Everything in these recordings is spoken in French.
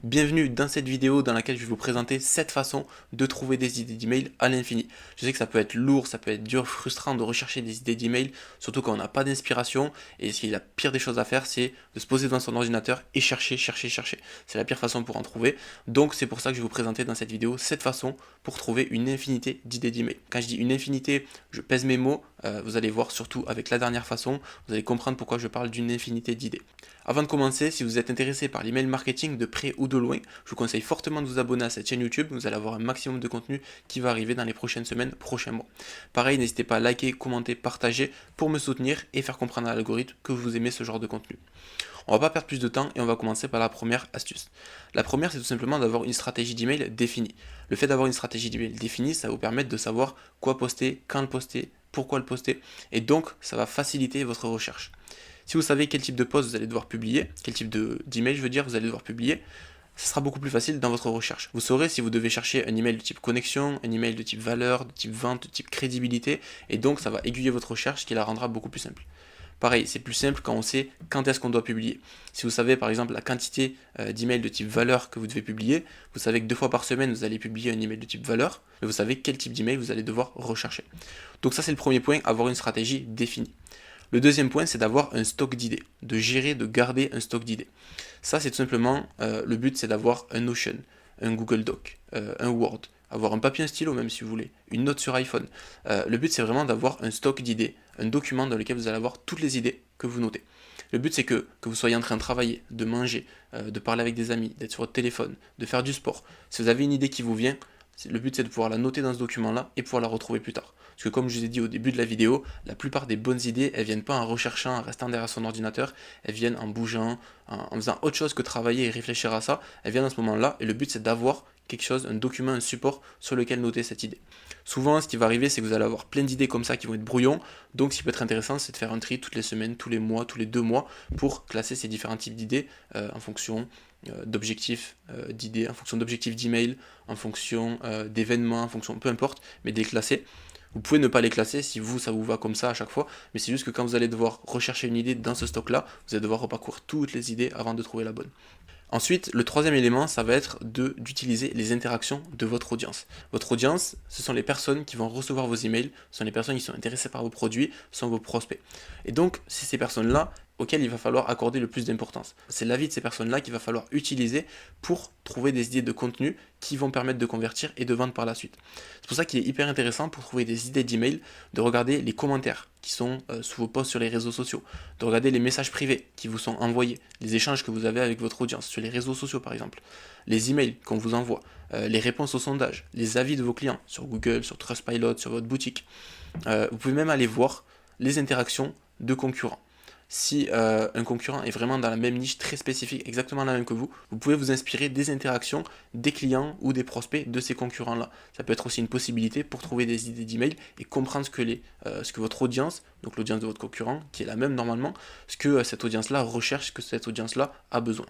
Bienvenue dans cette vidéo dans laquelle je vais vous présenter 7 façons de trouver des idées d'email à l'infini. Je sais que ça peut être lourd, ça peut être dur, frustrant de rechercher des idées d'email, surtout quand on n'a pas d'inspiration, et la pire des choses à faire, c'est de se poser devant son ordinateur et chercher. C'est la pire façon pour en trouver, donc c'est pour ça que je vais vous présenter dans cette vidéo 7 façons pour trouver une infinité d'idées d'email. Quand je dis une infinité, je pèse mes mots, vous allez voir surtout avec la dernière façon, vous allez comprendre pourquoi je parle d'une infinité d'idées. Avant de commencer, si vous êtes intéressé par l'email marketing de près ou de loin, je vous conseille fortement de vous abonner à cette chaîne YouTube, vous allez avoir un maximum de contenu qui va arriver dans les prochaines semaines, prochains mois. Pareil, n'hésitez pas à liker, commenter, partager pour me soutenir et faire comprendre à l'algorithme que vous aimez ce genre de contenu. On va pas perdre plus de temps et on va commencer par la première astuce. La première, c'est tout simplement d'avoir une stratégie d'email définie. Le fait d'avoir une stratégie d'email définie, ça va vous permettre de savoir quoi poster, quand le poster, pourquoi le poster, et donc ça va faciliter votre recherche. Si vous savez quel type de post vous allez devoir publier, quel type d'email je veux dire vous allez devoir publier, ça sera beaucoup plus facile dans votre recherche. Vous saurez si vous devez chercher un email de type connexion, un email de type valeur, de type vente, de type crédibilité, et donc ça va aiguiller votre recherche, ce qui la rendra beaucoup plus simple. Pareil, c'est plus simple quand on sait quand est-ce qu'on doit publier. Si vous savez par exemple la quantité d'emails de type valeur que vous devez publier, vous savez que 2 fois par semaine vous allez publier un email de type valeur, mais vous savez quel type d'email vous allez devoir rechercher. Donc ça c'est le premier point, avoir une stratégie définie. Le deuxième point, c'est d'avoir un stock d'idées, de gérer, de garder un stock d'idées. Ça, c'est tout simplement, le but, c'est d'avoir un Notion, un Google Doc, un Word, avoir un papier, un stylo même si vous voulez, une note sur iPhone. Le but, c'est vraiment d'avoir un stock d'idées, un document dans lequel vous allez avoir toutes les idées que vous notez. Le but, c'est que vous soyez en train de travailler, de manger, de parler avec des amis, d'être sur votre téléphone, de faire du sport. Si vous avez une idée qui vous vient, le but c'est de pouvoir la noter dans ce document-là et pouvoir la retrouver plus tard. Parce que comme je vous ai dit au début de la vidéo, la plupart des bonnes idées, elles viennent pas en recherchant, en restant derrière son ordinateur, elles viennent en bougeant, en faisant autre chose que travailler et réfléchir à ça, elles viennent à ce moment-là, et le but c'est d'avoir quelque chose, un document, un support sur lequel noter cette idée. Souvent, ce qui va arriver, c'est que vous allez avoir plein d'idées comme ça qui vont être brouillons, donc ce qui peut être intéressant, c'est de faire un tri toutes les semaines, tous les mois, tous les 2 mois, pour classer ces différents types d'idées en fonction d'objectifs d'idées, en fonction d'objectifs d'email, en fonction d'événements, en fonction, peu importe, mais de les classer. Vous pouvez ne pas les classer si ça vous va comme ça à chaque fois, mais c'est juste que quand vous allez devoir rechercher une idée dans ce stock-là, vous allez devoir reparcourir toutes les idées avant de trouver la bonne. Ensuite, le troisième élément, ça va être d'utiliser les interactions de votre audience. Votre audience, ce sont les personnes qui vont recevoir vos emails, ce sont les personnes qui sont intéressées par vos produits, ce sont vos prospects. Et donc, c'est ces personnes-là auxquelles il va falloir accorder le plus d'importance. C'est l'avis de ces personnes-là qu'il va falloir utiliser pour trouver des idées de contenu qui vont permettre de convertir et de vendre par la suite. C'est pour ça qu'il est hyper intéressant pour trouver des idées d'email, de regarder les commentaires qui sont sous vos posts sur les réseaux sociaux, de regarder les messages privés qui vous sont envoyés, les échanges que vous avez avec votre audience sur les réseaux sociaux par exemple, les emails qu'on vous envoie, les réponses aux sondages, les avis de vos clients sur Google, sur Trustpilot, sur votre boutique. Vous pouvez même aller voir les interactions de concurrents. Si un concurrent est vraiment dans la même niche très spécifique, exactement la même que vous pouvez vous inspirer des interactions des clients ou des prospects de ces concurrents-là. Ça peut être aussi une possibilité pour trouver des idées d'email et comprendre ce que votre audience, donc l'audience de votre concurrent, qui est la même normalement, ce que cette audience-là recherche, ce que cette audience-là a besoin.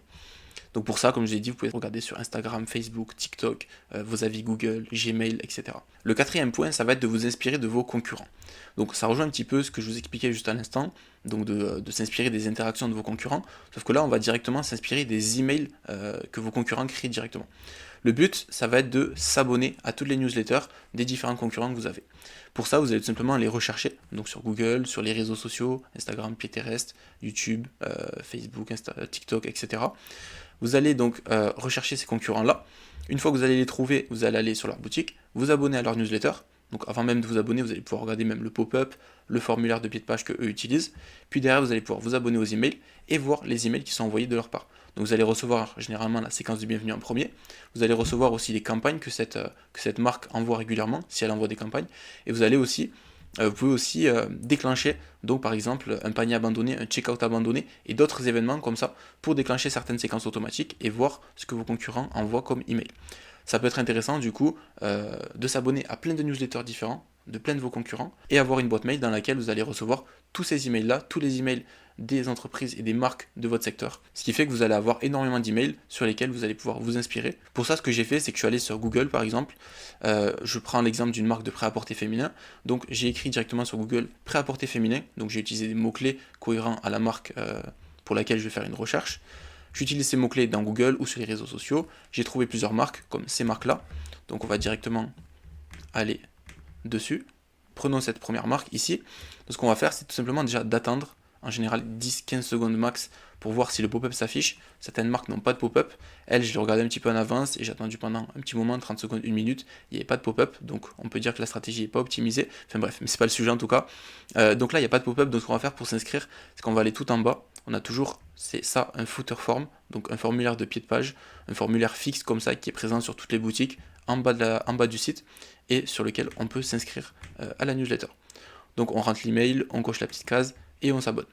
Donc pour ça, comme je l'ai dit, vous pouvez regarder sur Instagram, Facebook, TikTok, vos avis Google, Gmail, etc. Le quatrième point, ça va être de vous inspirer de vos concurrents. Donc ça rejoint un petit peu ce que je vous expliquais juste à l'instant, donc de s'inspirer des interactions de vos concurrents, sauf que là, on va directement s'inspirer des emails que vos concurrents créent directement. Le but, ça va être de s'abonner à toutes les newsletters des différents concurrents que vous avez. Pour ça, vous allez tout simplement les rechercher, donc sur Google, sur les réseaux sociaux, Instagram, Pinterest, YouTube, Facebook, TikTok, etc. Vous allez donc rechercher ces concurrents-là. Une fois que vous allez les trouver, vous allez aller sur leur boutique, vous abonner à leur newsletter. Donc avant même de vous abonner, vous allez pouvoir regarder même le pop-up, le formulaire de pied de page que eux utilisent. Puis derrière, vous allez pouvoir vous abonner aux emails et voir les emails qui sont envoyés de leur part. Donc vous allez recevoir généralement la séquence de bienvenue en premier. Vous allez recevoir aussi les campagnes que cette marque envoie régulièrement, si elle envoie des campagnes. Et vous pouvez aussi déclencher, donc par exemple, un panier abandonné, un checkout abandonné et d'autres événements comme ça pour déclencher certaines séquences automatiques et voir ce que vos concurrents envoient comme email. Ça peut être intéressant du coup de s'abonner à plein de newsletters différents, de plein de vos concurrents, et avoir une boîte mail dans laquelle vous allez recevoir tous ces emails-là, tous les emails des entreprises et des marques de votre secteur. Ce qui fait que vous allez avoir énormément d'emails sur lesquels vous allez pouvoir vous inspirer. Pour ça, ce que j'ai fait, c'est que je suis allé sur Google par exemple. Je prends l'exemple d'une marque de prêt-à-porter féminin. Donc j'ai écrit directement sur Google prêt-à-porter féminin. Donc j'ai utilisé des mots-clés cohérents à la marque pour laquelle je vais faire une recherche. J'utilise ces mots-clés dans Google ou sur les réseaux sociaux. J'ai trouvé plusieurs marques comme ces marques-là. Donc on va directement aller dessus. Prenons cette première marque ici. Donc ce qu'on va faire, c'est tout simplement déjà d'attendre en général 10-15 secondes max pour voir si le pop-up s'affiche. Certaines marques n'ont pas de pop-up. Elles, je l'ai regardé un petit peu en avance et j'ai attendu pendant un petit moment, 30 secondes, 1 minute. Il n'y avait pas de pop-up, donc on peut dire que la stratégie n'est pas optimisée. Enfin bref, mais c'est pas le sujet en tout cas. Donc là, il n'y a pas de pop-up, donc ce qu'on va faire pour s'inscrire, c'est qu'on va aller tout en bas. On a toujours, c'est ça, un footer form, donc un formulaire de pied de page, un formulaire fixe comme ça qui est présent sur toutes les boutiques en bas du site et sur lequel on peut s'inscrire à la newsletter. Donc on rentre l'email, on coche la petite case et on s'abonne.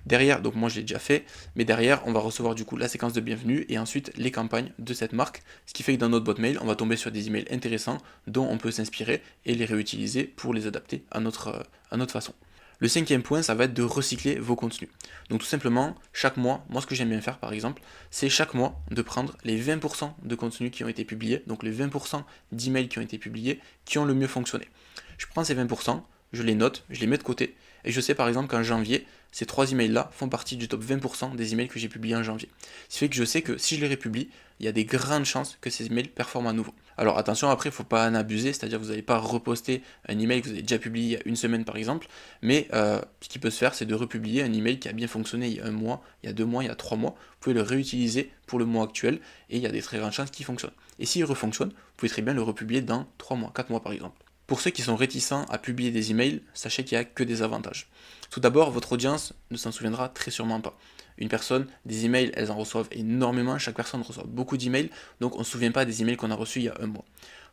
Derrière, donc moi je l'ai déjà fait, mais derrière on va recevoir du coup la séquence de bienvenue et ensuite les campagnes de cette marque, ce qui fait que dans notre boîte mail on va tomber sur des emails intéressants dont on peut s'inspirer et les réutiliser pour les adapter à notre façon. Le 5e point, ça va être de recycler vos contenus. Donc tout simplement, chaque mois, moi ce que j'aime bien faire par exemple, c'est chaque mois de prendre les 20% de contenus qui ont été publiés, donc les 20% d'emails qui ont été publiés, qui ont le mieux fonctionné. Je prends ces 20%, je les note, je les mets de côté, et je sais par exemple qu'en janvier, ces 3 emails-là font partie du top 20% des emails que j'ai publiés en janvier. Ce qui fait que je sais que si je les republie, il y a des grandes chances que ces emails performent à nouveau. Alors attention, après, il ne faut pas en abuser, c'est-à-dire que vous n'allez pas reposter un email que vous avez déjà publié il y a une semaine par exemple, mais ce qui peut se faire, c'est de republier un email qui a bien fonctionné il y a 1 mois, il y a 2 mois, il y a 3 mois. Vous pouvez le réutiliser pour le mois actuel, et il y a des très grandes chances qu'il fonctionne. Et s'il refonctionne, vous pouvez très bien le republier dans 3 mois, 4 mois par exemple. Pour ceux qui sont réticents à publier des emails, sachez qu'il n'y a que des avantages. Tout d'abord, votre audience ne s'en souviendra très sûrement pas. Une personne, des emails, elles en reçoivent énormément, chaque personne reçoit beaucoup d'emails, donc on ne se souvient pas des emails qu'on a reçus il y a 1 mois.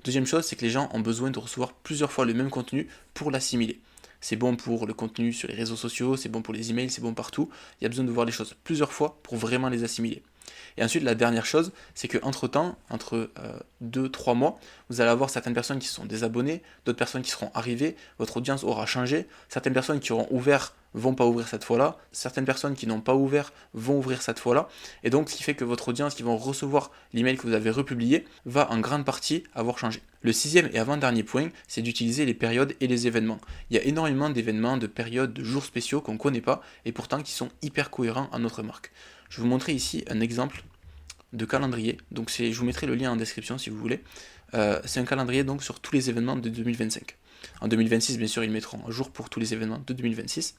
Deuxième chose, c'est que les gens ont besoin de recevoir plusieurs fois le même contenu pour l'assimiler. C'est bon pour le contenu sur les réseaux sociaux, c'est bon pour les emails, c'est bon partout. Il y a besoin de voir les choses plusieurs fois pour vraiment les assimiler. Et ensuite, la dernière chose, c'est qu'entre temps, entre 2-3 mois, vous allez avoir certaines personnes qui se sont désabonnées, d'autres personnes qui seront arrivées, votre audience aura changé, certaines personnes qui auront ouvert vont pas ouvrir cette fois-là, certaines personnes qui n'ont pas ouvert vont ouvrir cette fois-là, et donc ce qui fait que votre audience qui vont recevoir l'email que vous avez republié va en grande partie avoir changé. Le 6e et avant-dernier point, c'est d'utiliser les périodes et les événements. Il y a énormément d'événements, de périodes, de jours spéciaux qu'on ne connaît pas, et pourtant qui sont hyper cohérents à notre marque. Je vais vous montrer ici un exemple de calendrier, donc je vous mettrai le lien en description si vous voulez. C'est un calendrier donc sur tous les événements de 2025. En 2026, bien sûr, ils mettront un jour pour tous les événements de 2026.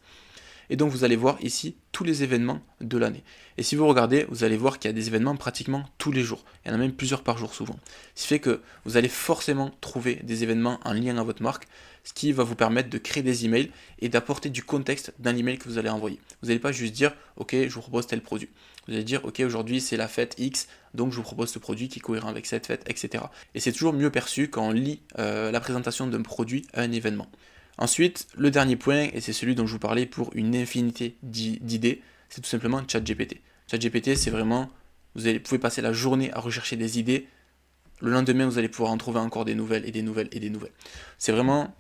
Et donc vous allez voir ici tous les événements de l'année. Et si vous regardez, vous allez voir qu'il y a des événements pratiquement tous les jours. Il y en a même plusieurs par jour souvent. Ce qui fait que vous allez forcément trouver des événements en lien à votre marque, ce qui va vous permettre de créer des emails et d'apporter du contexte dans l'email que vous allez envoyer. Vous n'allez pas juste dire « Ok, je vous propose tel produit ». Vous allez dire « Ok, aujourd'hui c'est la fête X, donc je vous propose ce produit qui est cohérent avec cette fête, etc. » Et c'est toujours mieux perçu quand on lit la présentation d'un produit à un événement. Ensuite, le dernier point, et c'est celui dont je vous parlais pour une infinité d'idées, c'est tout simplement ChatGPT. ChatGPT, c'est vraiment, vous pouvez passer la journée à rechercher des idées, le lendemain, vous allez pouvoir en trouver encore des nouvelles, et des nouvelles, et des nouvelles. C'est vraiment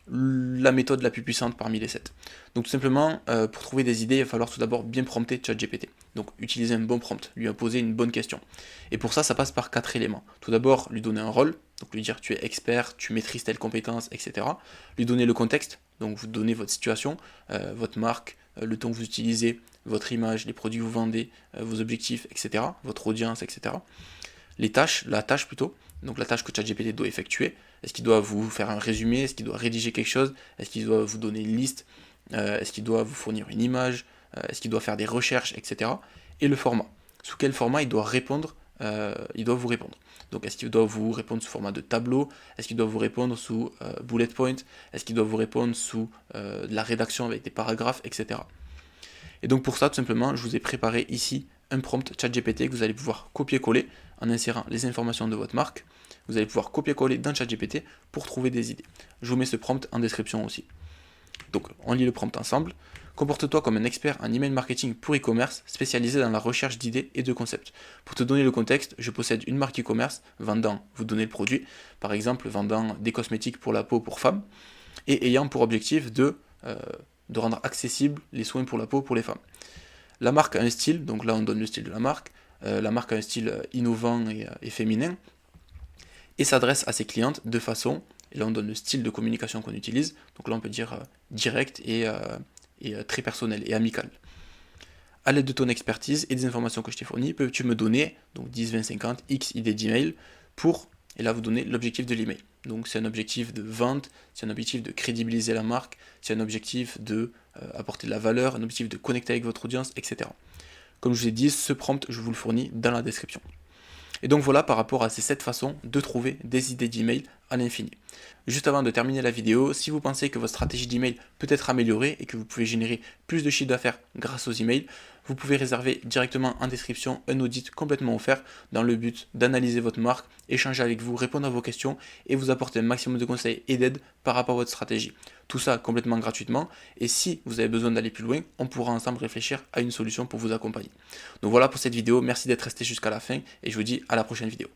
la méthode la plus puissante parmi les 7. Donc tout simplement, pour trouver des idées, il va falloir tout d'abord bien prompter ChatGPT. Donc utiliser un bon prompt, lui imposer une bonne question. Et pour ça, ça passe par 4 éléments. Tout d'abord, lui donner un rôle, donc lui dire tu es expert, tu maîtrises telle compétence, etc. Lui donner le contexte, donc vous donnez votre situation, votre marque, le ton que vous utilisez, votre image, les produits que vous vendez, vos objectifs, etc. Votre audience, etc. Les tâches, la tâche plutôt, donc la tâche que ChatGPT doit effectuer. Est-ce qu'il doit vous faire un résumé? Est-ce qu'il doit rédiger quelque chose? Est-ce qu'il doit vous donner une liste? Est-ce qu'il doit vous fournir une image? Est-ce qu'il doit faire des recherches, etc. Et le format. Sous quel format il doit répondre? Il doit vous répondre. Donc est-ce qu'il doit vous répondre sous format de tableau? Est-ce qu'il doit vous répondre sous bullet point? Est-ce qu'il doit vous répondre sous de la rédaction avec des paragraphes, etc. Et donc pour ça, tout simplement, je vous ai préparé ici un prompt ChatGPT que vous allez pouvoir copier-coller en insérant les informations de votre marque. Vous allez pouvoir copier-coller dans ChatGPT pour trouver des idées. Je vous mets ce prompt en description aussi. Donc on lit le prompt ensemble. Comporte-toi comme un expert en email marketing pour e-commerce spécialisé dans la recherche d'idées et de concepts. Pour te donner le contexte, je possède une marque e-commerce vendant, vous donnez le produit, par exemple vendant des cosmétiques pour la peau pour femmes, et ayant pour objectif de rendre accessibles les soins pour la peau pour les femmes. La marque a un style, donc là on donne le style de la marque a un style innovant et féminin, et s'adresse à ses clientes de façon, et là on donne le style de communication qu'on utilise, donc là on peut dire direct et très personnel et amical. à l'aide de ton expertise et des informations que je t'ai fournies, peux-tu me donner, donc 10, 20, 50, X idées d'email pour, et là vous donner l'objectif de l'email. Donc c'est un objectif de vente, c'est un objectif de crédibiliser la marque, c'est un objectif de apporter de la valeur, un objectif de connecter avec votre audience, etc. Comme je vous ai dit, ce prompt, je vous le fournis dans la description. Et donc voilà par rapport à ces 7 façons de trouver des idées d'email à l'infini. Juste avant de terminer la vidéo, si vous pensez que votre stratégie d'email peut être améliorée et que vous pouvez générer plus de chiffre d'affaires grâce aux emails, vous pouvez réserver directement en description un audit complètement offert dans le but d'analyser votre marque, échanger avec vous, répondre à vos questions et vous apporter un maximum de conseils et d'aide par rapport à votre stratégie. Tout ça complètement gratuitement, et si vous avez besoin d'aller plus loin, on pourra ensemble réfléchir à une solution pour vous accompagner. Donc voilà pour cette vidéo, merci d'être resté jusqu'à la fin et je vous dis à la prochaine vidéo.